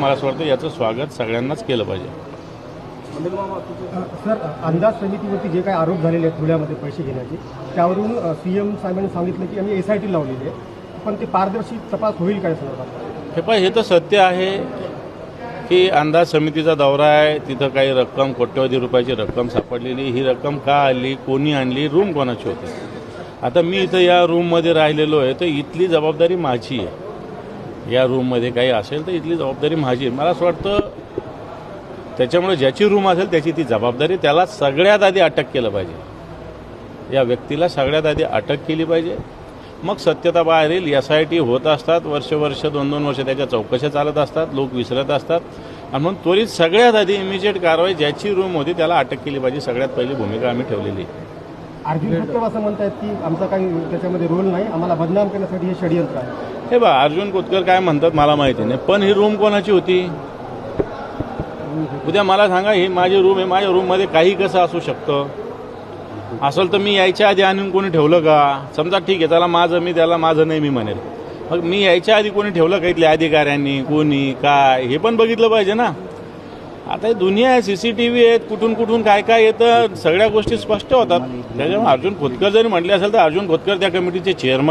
मला असं वाटतं याचं स्वागत सगळ्यांनाच केलं पाहिजे. सर, अंदाज समितीवरती जे काही आरोप झालेले आहेत धुळ्यामध्ये पैसे घेण्याचे, त्यावरून सीएम साहेबांनी सांगितलं की आम्ही SIT लावलेली आहे, पण ते पारदर्शी तपास होईल काय संदर्भात? हे तर सत्य आहे की अंदाज समितीचा दौरा आहे, तिथं काही रक्कम कोट्यवधी रुपयाची रक्कम सापडलेली. ही रक्कम का आली, कोणी आणली, रूम कोणाची होती? आता मी इथं या रूममध्ये राहिलेलो आहे, तर इथली जबाबदारी माझी आहे. या रूममध्ये काही असेल तर इथली जबाबदारी माझी आहे. मला असं वाटतं त्याच्यामुळे ज्याची रूम असेल त्याची ती जबाबदारी, त्याला सगळ्यात आधी अटक केलं पाहिजे. या व्यक्तीला सगळ्यात आधी अटक केली पाहिजे, मग सत्यता बाहेर येईल. SIT होत असतात, वर्ष 2-2 वर्ष त्याच्या चौकशा चालत असतात, लोक विसरत असतात. आणि म्हणून त्वरित सगळ्यात आधी इमिजिएट कारवाई, ज्याची रूम होती त्याला अटक केली पाहिजे. सगळ्यात पहिली भूमिका आम्ही ठेवलेली. अर्जुन खोतकर असं म्हणतात की आमचा काही त्याच्यामध्ये रोल नाही, आम्हाला बदनाम करण्यासाठी हे षडयंत्र आहे. हे बा, अर्जुन खोतकर काय म्हणतात मला माहिती नाही, पण ही रूम कोणाची होती? उद्या मला सांगा, ही माझी रूम आहे, माझ्या रूममध्ये काही कसं असू शकतं? असेल तर मी यायच्या आधी आणून कोणी ठेवलं का? समजा ठीक आहे, त्याला माझं, मी त्याला माझं नाही मी म्हणेल, मग मी यायच्या आधी कोणी ठेवलं का इथल्या अधिकाऱ्यांनी, कोणी काय, हे पण बघितलं पाहिजे ना. आता ही दुनिया आहे, CCTV आहेत, कुठून कुठून काय काय येतं, सगळ्या गोष्टी स्पष्ट होतात. त्याच्यामुळे अर्जुन खोतकर जरी म्हटले असेल तर अर्जुन खोतकर त्या कमिटीचे चेअरमन